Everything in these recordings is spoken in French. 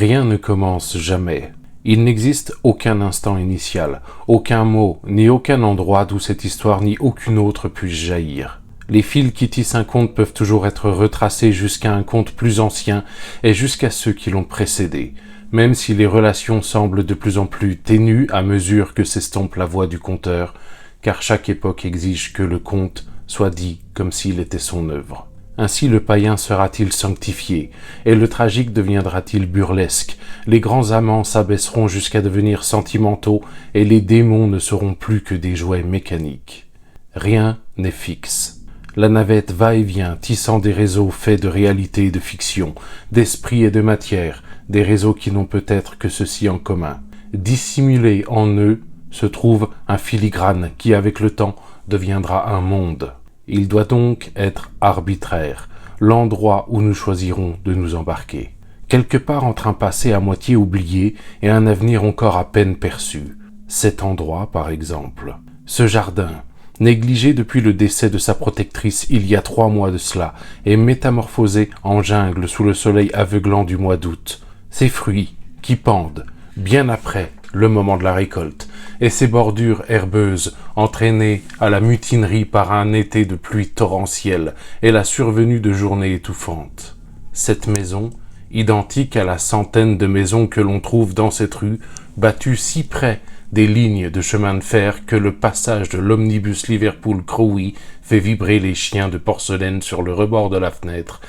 Rien ne commence jamais. Il n'existe aucun instant initial, aucun mot, ni aucun endroit d'où cette histoire ni aucune autre puisse jaillir. Les fils qui tissent un conte peuvent toujours être retracés jusqu'à un conte plus ancien et jusqu'à ceux qui l'ont précédé, même si les relations semblent de plus en plus ténues à mesure que s'estompe la voix du conteur, car chaque époque exige que le conte soit dit comme s'il était son œuvre. Ainsi le païen sera-t-il sanctifié, et le tragique deviendra-t-il burlesque, les grands amants s'abaisseront jusqu'à devenir sentimentaux, et les démons ne seront plus que des jouets mécaniques. Rien n'est fixe. La navette va et vient, tissant des réseaux faits de réalité et de fiction, d'esprit et de matière, des réseaux qui n'ont peut-être que ceci en commun. Dissimulé en eux se trouve un filigrane qui, avec le temps, deviendra un monde. Il doit donc être arbitraire, l'endroit où nous choisirons de nous embarquer. Quelque part entre un passé à moitié oublié et un avenir encore à peine perçu. Cet endroit, par exemple. Ce jardin, négligé depuis le décès de sa protectrice il y a 3 mois de cela, et métamorphosé en jungle sous le soleil aveuglant du mois d'août. Ses fruits, qui pendent, bien après le moment de la récolte, et ses bordures herbeuses, entraînées à la mutinerie par un été de pluie torrentielle et la survenue de journées étouffantes. Cette maison, identique à la centaine de maisons que l'on trouve dans cette rue, battue si près des lignes de chemin de fer que le passage de l'omnibus Liverpool-Crewe fait vibrer les chiens de porcelaine sur le rebord de la fenêtre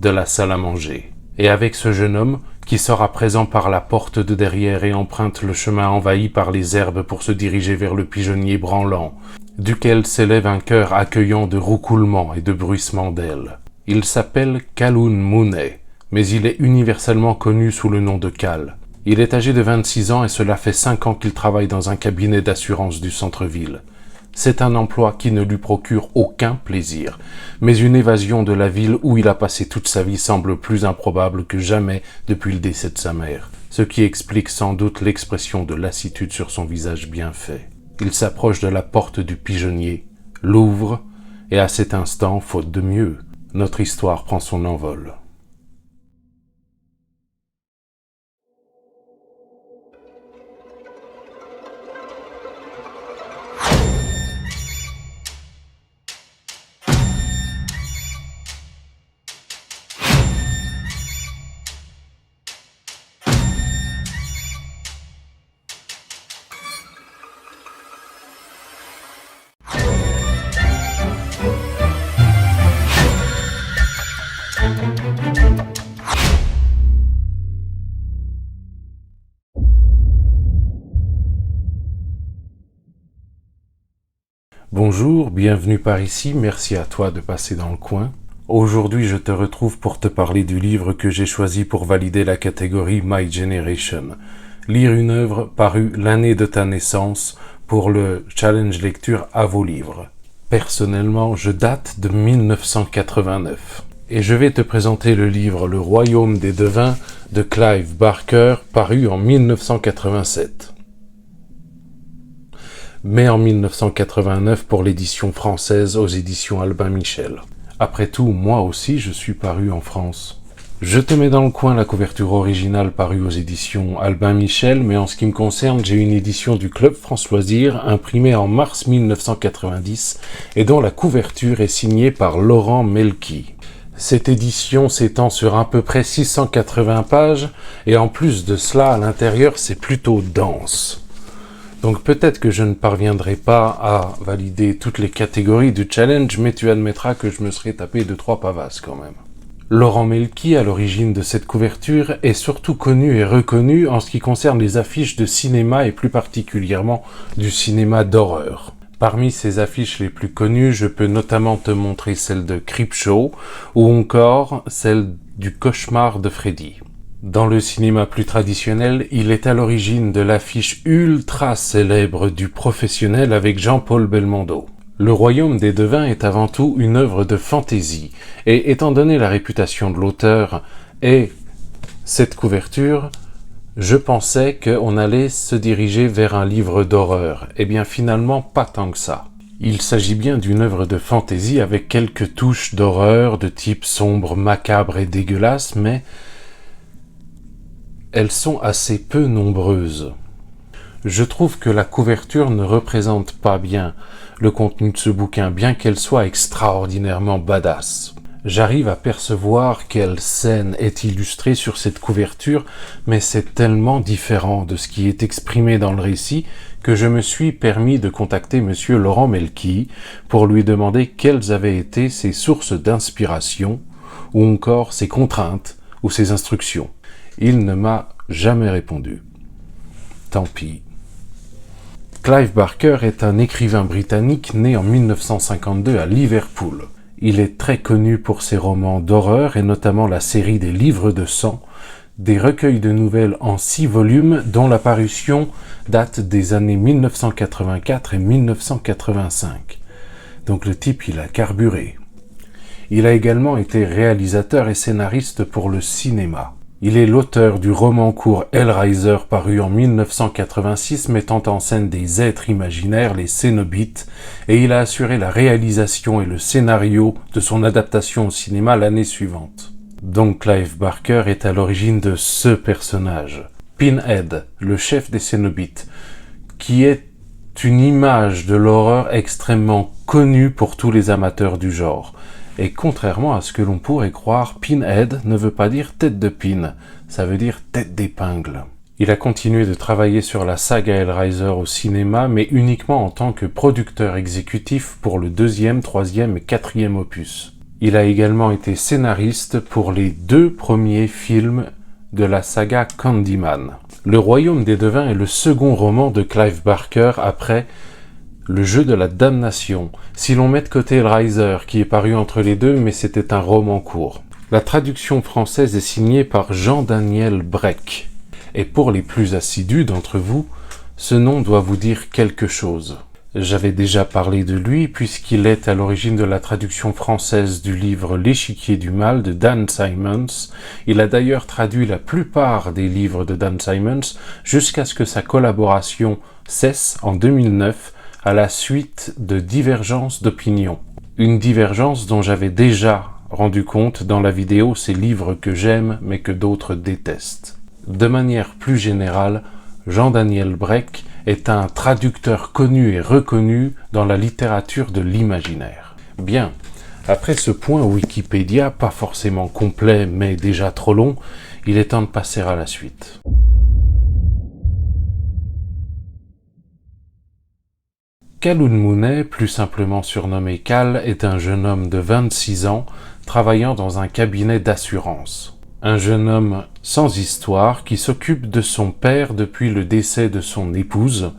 de la salle à manger. Et avec ce jeune homme, qui sort à présent par la porte de derrière et emprunte le chemin envahi par les herbes pour se diriger vers le pigeonnier branlant, duquel s'élève un chœur accueillant de roucoulements et de bruissements d'ailes. Il s'appelle Kaloun Mouneh, mais il est universellement connu sous le nom de Kal. Il est âgé de 26 ans et cela fait 5 ans qu'il travaille dans un cabinet d'assurance du centre-ville. C'est un emploi qui ne lui procure aucun plaisir, mais une évasion de la ville où il a passé toute sa vie semble plus improbable que jamais depuis le décès de sa mère, ce qui explique sans doute l'expression de lassitude sur son visage bien fait. Il s'approche de la porte du pigeonnier, l'ouvre, et à cet instant, faute de mieux, notre histoire prend son envol. Bonjour, bienvenue par ici, merci à toi de passer dans le coin. Aujourd'hui, je te retrouve pour te parler du livre que j'ai choisi pour valider la catégorie My Generation. Lire une œuvre parue l'année de ta naissance pour le challenge lecture à vos livres. Personnellement, je date de 1989. Et je vais te présenter le livre Le Royaume des Devins de Clive Barker, paru en 1987. Mais en 1989 pour l'édition française aux éditions Albin Michel. Après tout, moi aussi je suis paru en France. Je te mets dans le coin la couverture originale parue aux éditions Albin Michel, mais en ce qui me concerne, j'ai une édition du Club France Loisirs imprimée en mars 1990 et dont la couverture est signée par Laurent Melki. Cette édition s'étend sur à peu près 680 pages et en plus de cela, à l'intérieur, c'est plutôt dense. Donc peut-être que je ne parviendrai pas à valider toutes les catégories du challenge, mais tu admettras que je me serais tapé 2-3 pavasses quand même. Laurent Melki, à l'origine de cette couverture, est surtout connu et reconnu en ce qui concerne les affiches de cinéma et plus particulièrement du cinéma d'horreur. Parmi ces affiches les plus connues, je peux notamment te montrer celle de Creepshow ou encore celle du Cauchemar de Freddy. Dans le cinéma plus traditionnel, il est à l'origine de l'affiche ultra célèbre du Professionnel avec Jean-Paul Belmondo. Le Royaume des Devins est avant tout une œuvre de fantaisie, et étant donné la réputation de l'auteur et cette couverture, je pensais qu'on allait se diriger vers un livre d'horreur. Eh bien finalement, pas tant que ça. Il s'agit bien d'une œuvre de fantaisie avec quelques touches d'horreur de type sombre, macabre et dégueulasse, mais elles sont assez peu nombreuses. Je trouve que la couverture ne représente pas bien le contenu de ce bouquin, bien qu'elle soit extraordinairement badass. J'arrive à percevoir quelle scène est illustrée sur cette couverture, mais c'est tellement différent de ce qui est exprimé dans le récit que je me suis permis de contacter monsieur Laurent Melki pour lui demander quelles avaient été ses sources d'inspiration, ou encore ses contraintes ou ses instructions. Il ne m'a jamais répondu. Tant pis. Clive Barker est un écrivain britannique né en 1952 à Liverpool. Il est très connu pour ses romans d'horreur et notamment la série des Livres de sang, des recueils de nouvelles en 6 volumes dont la parution date des années 1984 et 1985. Donc le type, il a carburé. Il a également été réalisateur et scénariste pour le cinéma. Il est l'auteur du roman court Hellraiser paru en 1986 mettant en scène des êtres imaginaires, les Cénobites, et il a assuré la réalisation et le scénario de son adaptation au cinéma l'année suivante. Donc Clive Barker est à l'origine de ce personnage, Pinhead, le chef des Cénobites, qui est une image de l'horreur extrêmement connue pour tous les amateurs du genre. Et contrairement à ce que l'on pourrait croire, Pinhead ne veut pas dire tête de pin, ça veut dire tête d'épingle. Il a continué de travailler sur la saga Hellraiser au cinéma, mais uniquement en tant que producteur exécutif pour le 2e, 3e et 4e opus. Il a également été scénariste pour les 2 premiers films de la saga Candyman. Le Royaume des Devins est le second roman de Clive Barker après Le Jeu de la Damnation, si l'on met de côté Hellraiser, qui est paru entre les deux, mais c'était un roman court. La traduction française est signée par Jean-Daniel Brech. Et pour les plus assidus d'entre vous, ce nom doit vous dire quelque chose. J'avais déjà parlé de lui, puisqu'il est à l'origine de la traduction française du livre L'Échiquier du Mal de Dan Simmons. Il a d'ailleurs traduit la plupart des livres de Dan Simmons, jusqu'à ce que sa collaboration cesse en 2009, à la suite de divergences d'opinion. Une divergence dont j'avais déjà rendu compte dans la vidéo Ces livres que j'aime mais que d'autres détestent. De manière plus générale, Jean-Daniel Brech est un traducteur connu et reconnu dans la littérature de l'imaginaire. Bien, après ce point Wikipédia, pas forcément complet mais déjà trop long, il est temps de passer à la suite. Cal Unmunet, plus simplement surnommé Cal, est un jeune homme de 26 ans travaillant dans un cabinet d'assurance. Un jeune homme sans histoire qui s'occupe de son père depuis le décès de son épouse,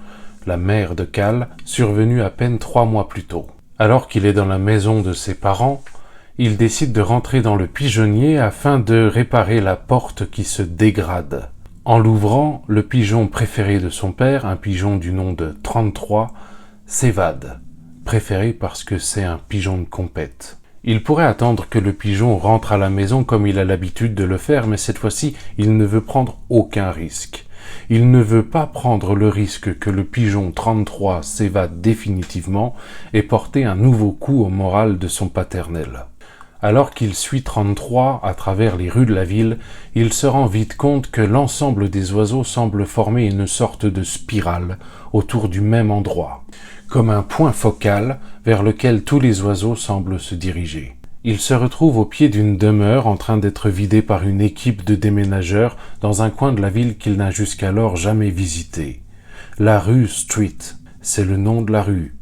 la mère de Cal, survenue à peine 3 mois plus tôt. Alors qu'il est dans la maison de ses parents, il décide de rentrer dans le pigeonnier afin de réparer la porte qui se dégrade. En l'ouvrant, le pigeon préféré de son père, un pigeon du nom de 33, s'évade, préféré parce que c'est un pigeon de compète. Il pourrait attendre que le pigeon rentre à la maison comme il a l'habitude de le faire, mais cette fois-ci, il ne veut prendre aucun risque. Il ne veut pas prendre le risque que le pigeon 33 s'évade définitivement et porter un nouveau coup au moral de son paternel. Alors qu'il suit 33 à travers les rues de la ville, il se rend vite compte que l'ensemble des oiseaux semble former une sorte de spirale autour du même endroit, comme un point focal vers lequel tous les oiseaux semblent se diriger. Il se retrouve au pied d'une demeure en train d'être vidée par une équipe de déménageurs dans un coin de la ville qu'il n'a jusqu'alors jamais visité. La rue Street, c'est le nom de la rue.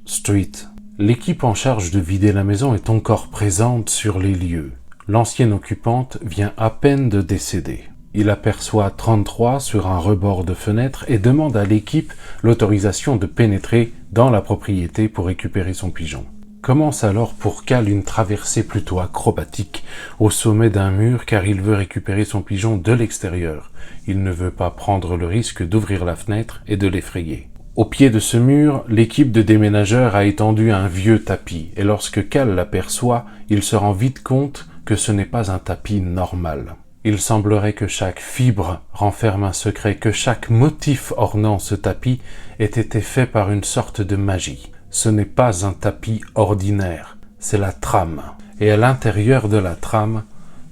Street. L'équipe en charge de vider la maison est encore présente sur les lieux. L'ancienne occupante vient à peine de décéder. Il aperçoit 33 sur un rebord de fenêtre et demande à l'équipe l'autorisation de pénétrer dans la propriété pour récupérer son pigeon. Commence alors pour Cal une traversée plutôt acrobatique au sommet d'un mur car il veut récupérer son pigeon de l'extérieur. Il ne veut pas prendre le risque d'ouvrir la fenêtre et de l'effrayer. Au pied de ce mur, l'équipe de déménageurs a étendu un vieux tapis et lorsque Cal l'aperçoit, il se rend vite compte que ce n'est pas un tapis normal. Il semblerait que chaque fibre renferme un secret, que chaque motif ornant ce tapis ait été fait par une sorte de magie. Ce n'est pas un tapis ordinaire, c'est la trame. Et à l'intérieur de la trame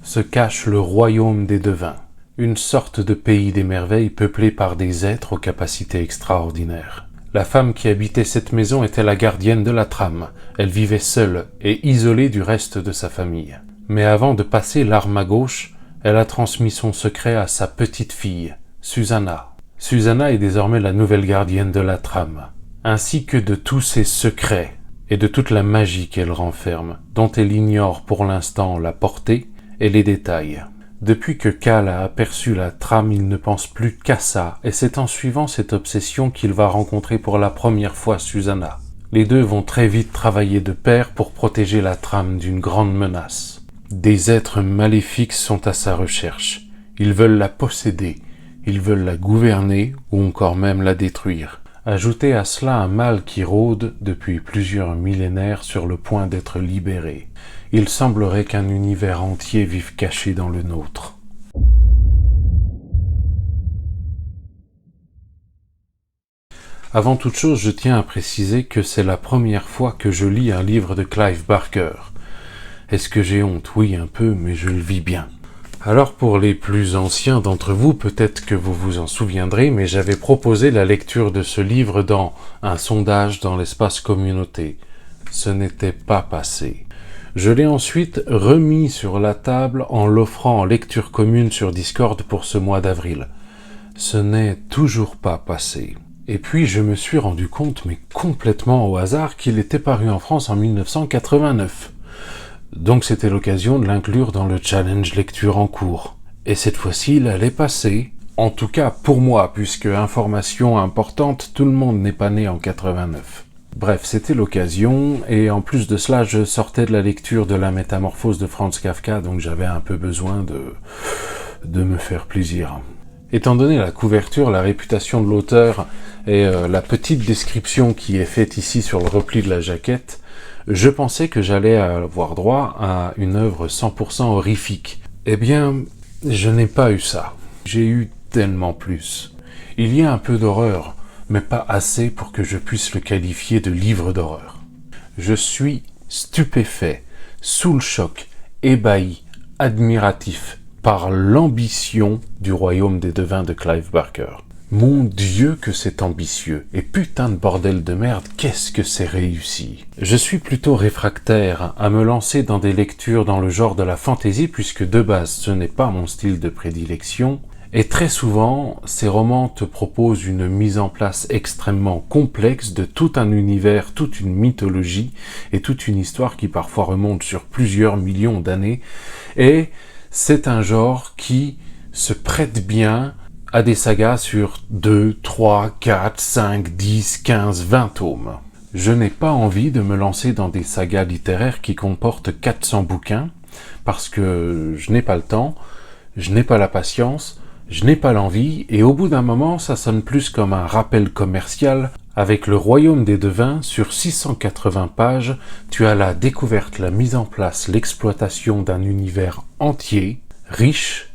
se cache le royaume des devins. une sorte de pays des merveilles peuplé par des êtres aux capacités extraordinaires. La femme qui habitait cette maison était la gardienne de la trame. Elle vivait seule et isolée du reste de sa famille. Mais avant de passer l'arme à gauche, elle a transmis son secret à sa petite fille, Susanna. Susanna est désormais la nouvelle gardienne de la trame, ainsi que de tous ses secrets et de toute la magie qu'elle renferme, dont elle ignore pour l'instant la portée et les détails. Depuis que Cal a aperçu la trame, il ne pense plus qu'à ça, et c'est en suivant cette obsession qu'il va rencontrer pour la première fois Susanna. Les deux vont très vite travailler de pair pour protéger la trame d'une grande menace. Des êtres maléfiques sont à sa recherche. Ils veulent la posséder, ils veulent la gouverner ou encore même la détruire. Ajoutez à cela un mal qui rôde depuis plusieurs millénaires sur le point d'être libéré. Il semblerait qu'un univers entier vive caché dans le nôtre. Avant toute chose, je tiens à préciser que c'est la première fois que je lis un livre de Clive Barker. Est-ce que j'ai honte? Oui, un peu, mais je le vis bien. Alors pour les plus anciens d'entre vous, peut-être que vous vous en souviendrez, mais j'avais proposé la lecture de ce livre dans un sondage dans l'espace communauté. Ce n'était pas passé. Je l'ai ensuite remis sur la table en l'offrant en lecture commune sur Discord pour ce mois d'avril. Ce n'est toujours pas passé. Et puis je me suis rendu compte, mais complètement au hasard, qu'il était paru en France en 1989. Donc c'était l'occasion de l'inclure dans le challenge lecture en cours. Et cette fois-ci, il allait passer. En tout cas pour moi, puisque information importante, tout le monde n'est pas né en 89. Bref, c'était l'occasion, et en plus de cela, je sortais de la lecture de La Métamorphose de Franz Kafka, donc j'avais un peu besoin de me faire plaisir. Étant donné la couverture, la réputation de l'auteur et la petite description qui est faite ici sur le repli de la jaquette, je pensais que j'allais avoir droit à une œuvre 100% horrifique. Eh bien, je n'ai pas eu ça. J'ai eu tellement plus. Il y a un peu d'horreur, mais pas assez pour que je puisse le qualifier de livre d'horreur. Je suis stupéfait, sous le choc, ébahi, admiratif par l'ambition du royaume des devins de Clive Barker. Mon Dieu que c'est ambitieux, et putain de bordel de merde, qu'est-ce que c'est réussi. Je suis plutôt réfractaire à me lancer dans des lectures dans le genre de la fantasy, puisque de base ce n'est pas mon style de prédilection, et très souvent ces romans te proposent une mise en place extrêmement complexe de tout un univers, toute une mythologie, et toute une histoire qui parfois remonte sur plusieurs millions d'années, et c'est un genre qui se prête bien à des sagas sur 2, 3, 4, 5, 10, 15, 20 tomes. Je n'ai pas envie de me lancer dans des sagas littéraires qui comportent 400 bouquins, parce que je n'ai pas le temps, je n'ai pas la patience, je n'ai pas l'envie, et au bout d'un moment, ça sonne plus comme un rappel commercial. Avec le Royaume des Devins, sur 680 pages, tu as la découverte, la mise en place, l'exploitation d'un univers entier, riche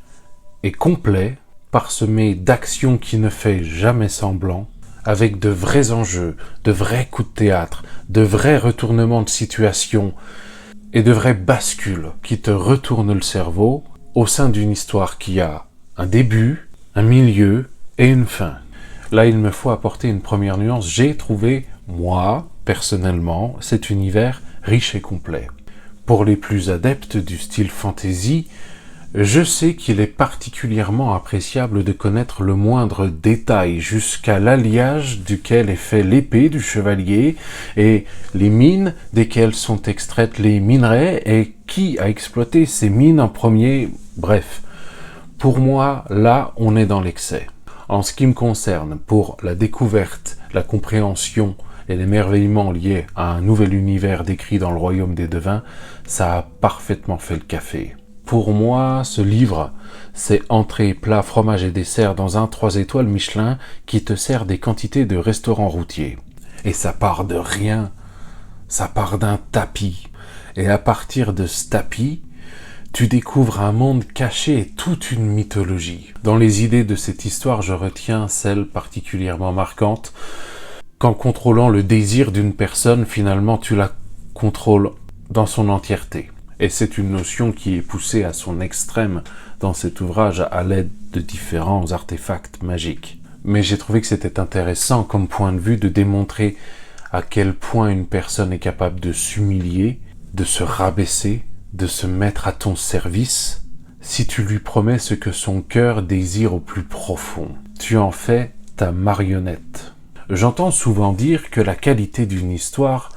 et complet, parsemé d'actions qui ne fait jamais semblant, avec de vrais enjeux, de vrais coups de théâtre, de vrais retournements de situation et de vraies bascules qui te retournent le cerveau au sein d'une histoire qui a un début, un milieu et une fin. Là, il me faut apporter une première nuance. J'ai trouvé, moi, personnellement, cet univers riche et complet. Pour les plus adeptes du style fantasy, je sais qu'il est particulièrement appréciable de connaître le moindre détail jusqu'à l'alliage duquel est fait l'épée du chevalier et les mines desquelles sont extraites les minerais et qui a exploité ces mines en premier. Bref, pour moi, là, on est dans l'excès. En ce qui me concerne, pour la découverte, la compréhension et l'émerveillement liés à un nouvel univers décrit dans le Royaume des Devins, ça a parfaitement fait le café. Pour moi, ce livre, c'est entrée, plat, fromage et dessert dans un 3 étoiles Michelin qui te sert des quantités de restaurants routiers. Et ça part de rien, ça part d'un tapis. Et à partir de ce tapis, tu découvres un monde caché et toute une mythologie. Dans les idées de cette histoire, je retiens celle particulièrement marquante qu'en contrôlant le désir d'une personne, finalement, tu la contrôles dans son entièreté. Et c'est une notion qui est poussée à son extrême dans cet ouvrage à l'aide de différents artefacts magiques. Mais j'ai trouvé que c'était intéressant comme point de vue de démontrer à quel point une personne est capable de s'humilier, de se rabaisser, de se mettre à ton service, si tu lui promets ce que son cœur désire au plus profond. Tu en fais ta marionnette. J'entends souvent dire que la qualité d'une histoire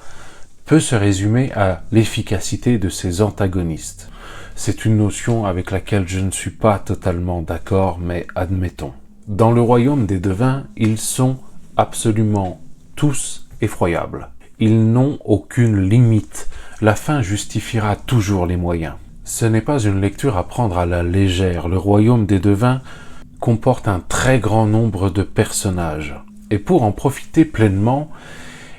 peut se résumer à l'efficacité de ses antagonistes. C'est une notion avec laquelle je ne suis pas totalement d'accord, mais admettons. Dans le royaume des devins, ils sont absolument tous effroyables. Ils n'ont aucune limite. La fin justifiera toujours les moyens. Ce n'est pas une lecture à prendre à la légère. Le royaume des devins comporte un très grand nombre de personnages. Et pour en profiter pleinement,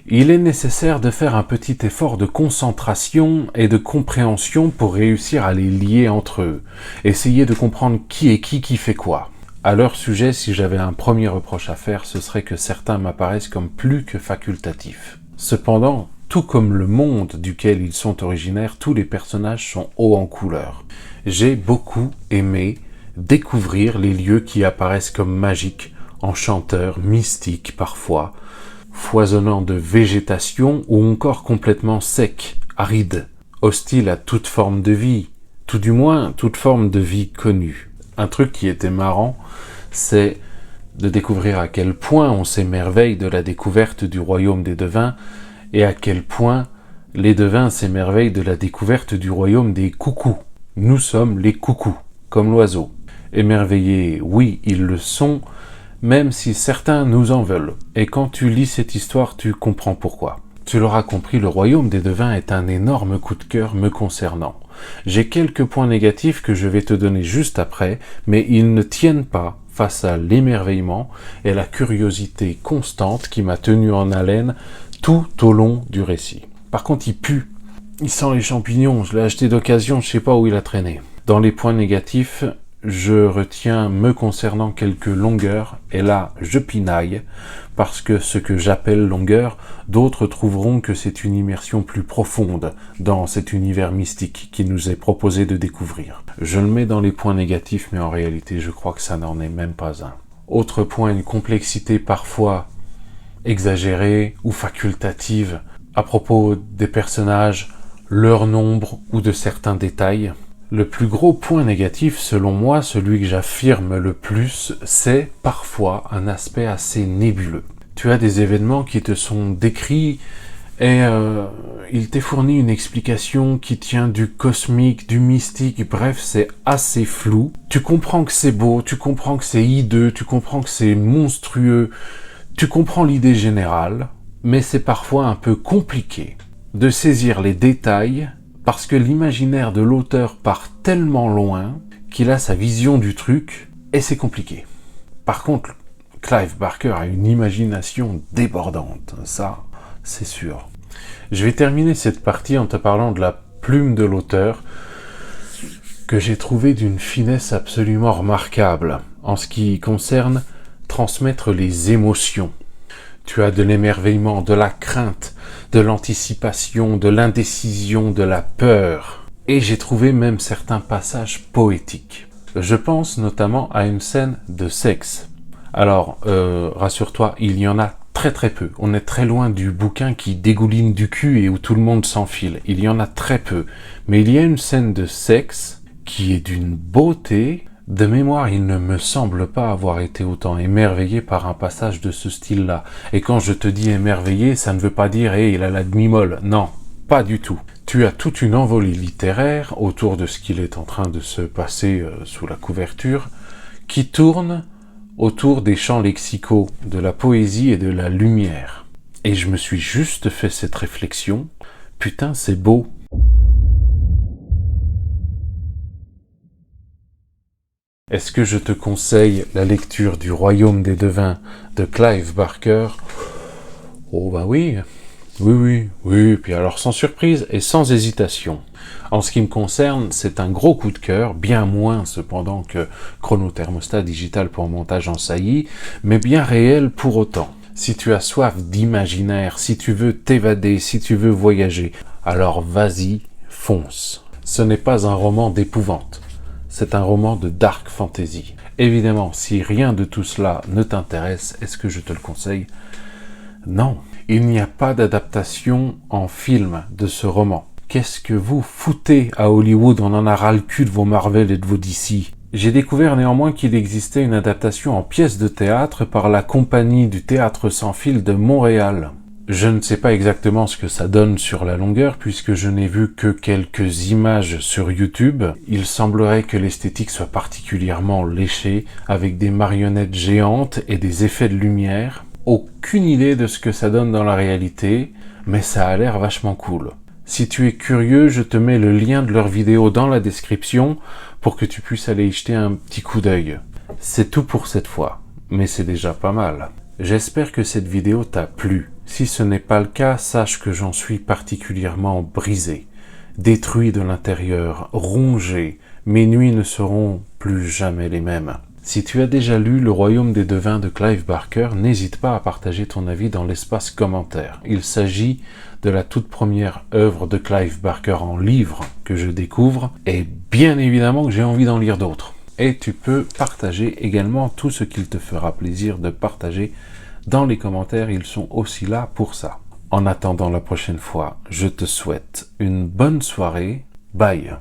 il est nécessaire de faire un petit effort de concentration et de compréhension pour réussir à les lier entre eux. Essayer de comprendre qui est qui fait quoi. À leur sujet, si j'avais un premier reproche à faire, ce serait que certains m'apparaissent comme plus que facultatifs. Cependant, tout comme le monde duquel ils sont originaires, tous les personnages sont hauts en couleur. J'ai beaucoup aimé découvrir les lieux qui apparaissent comme magiques, enchanteurs, mystiques parfois, foisonnant de végétation ou encore complètement secs, arides, hostiles à toute forme de vie, tout du moins toute forme de vie connue. Un truc qui était marrant, c'est de découvrir à quel point on s'émerveille de la découverte du royaume des devins et à quel point les devins s'émerveillent de la découverte du royaume des coucous. Nous sommes les coucous, comme l'oiseau. Émerveillés, oui, ils le sont, même si certains nous en veulent. Et quand tu lis cette histoire, tu comprends pourquoi. Tu l'auras compris, le royaume des devins est un énorme coup de cœur me concernant. J'ai quelques points négatifs que je vais te donner juste après, mais ils ne tiennent pas face à l'émerveillement et la curiosité constante qui m'a tenu en haleine tout au long du récit. Par contre, il pue. Il sent les champignons. Je l'ai acheté d'occasion, je sais pas où il a traîné. Dans les points négatifs, je retiens me concernant quelques longueurs, et là, je pinaille, parce que ce que j'appelle longueur, d'autres trouveront que c'est une immersion plus profonde dans cet univers mystique qui nous est proposé de découvrir. Je le mets dans les points négatifs, mais en réalité, je crois que ça n'en est même pas un. Autre point, une complexité parfois exagérée ou facultative à propos des personnages, leur nombre ou de certains détails. Le plus gros point négatif, selon moi, celui que j'affirme le plus, c'est parfois un aspect assez nébuleux. Tu as des événements qui te sont décrits et il t'est fourni une explication qui tient du cosmique, du mystique, bref, c'est assez flou. Tu comprends que c'est beau, tu comprends que c'est hideux, tu comprends que c'est monstrueux, tu comprends l'idée générale, mais c'est parfois un peu compliqué de saisir les détails parce que l'imaginaire de l'auteur part tellement loin qu'il a sa vision du truc et c'est compliqué. Par contre, Clive Barker a une imagination débordante, ça, c'est sûr. Je vais terminer cette partie en te parlant de la plume de l'auteur que j'ai trouvée d'une finesse absolument remarquable en ce qui concerne transmettre les émotions. Tu as de l'émerveillement, de la crainte, de l'anticipation, de l'indécision, de la peur. Et j'ai trouvé même certains passages poétiques. Je pense notamment à une scène de sexe. Alors, rassure-toi, il y en a très peu. On est très loin du bouquin qui dégouline du cul et où tout le monde s'enfile. Il y en a très peu. Mais il y a une scène de sexe qui est d'une beauté. De mémoire, il ne me semble pas avoir été autant émerveillé par un passage de ce style-là. Et quand je te dis émerveillé, ça ne veut pas dire « hey, il a la demi-molle ». Non, pas du tout. Tu as toute une envolée littéraire autour de ce qu'il est en train de se passer sous la couverture, qui tourne autour des champs lexicaux, de la poésie et de la lumière. Et je me suis juste fait cette réflexion. Putain, c'est beau. Est-ce que je te conseille la lecture du Royaume des devins de Clive Barker? Oh bah oui, oui, puis alors sans surprise et sans hésitation. En ce qui me concerne, c'est un gros coup de cœur, bien moins cependant que Chronothermostat digital pour montage en saillie, mais bien réel pour autant. Si tu as soif d'imaginaire, si tu veux t'évader, si tu veux voyager, alors vas-y, fonce. Ce n'est pas un roman d'épouvante. c'est un roman de dark fantasy. Évidemment, si rien de tout cela ne t'intéresse, est-ce que je te le conseille? Non, il n'y a pas d'adaptation en film de ce roman. Qu'est-ce que vous foutez à Hollywood? On en a ras le cul de vos Marvel et de vos DC. J'ai découvert néanmoins qu'il existait une adaptation en pièce de théâtre par la compagnie du Théâtre Sans Fil de Montréal. Je ne sais pas exactement ce que ça donne sur la longueur puisque je n'ai vu que quelques images sur YouTube. Il semblerait que l'esthétique soit particulièrement léchée avec des marionnettes géantes et des effets de lumière. Aucune idée de ce que ça donne dans la réalité, mais ça a l'air vachement cool. Si tu es curieux, je te mets le lien de leur vidéo dans la description pour que tu puisses aller y jeter un petit coup d'œil. C'est tout pour cette fois, mais c'est déjà pas mal. J'espère que cette vidéo t'a plu. Si ce n'est pas le cas, sache que j'en suis particulièrement brisé, détruit de l'intérieur, rongé. Mes nuits ne seront plus jamais les mêmes. Si tu as déjà lu Le Royaume des Devins de Clive Barker, n'hésite pas à partager ton avis dans l'espace commentaire. Il s'agit de la toute première œuvre de Clive Barker en livre que je découvre, et bien évidemment que j'ai envie d'en lire d'autres. Et tu peux partager également tout ce qu'il te fera plaisir de partager dans les commentaires, ils sont aussi là pour ça. En attendant la prochaine fois, je te souhaite une bonne soirée. Bye.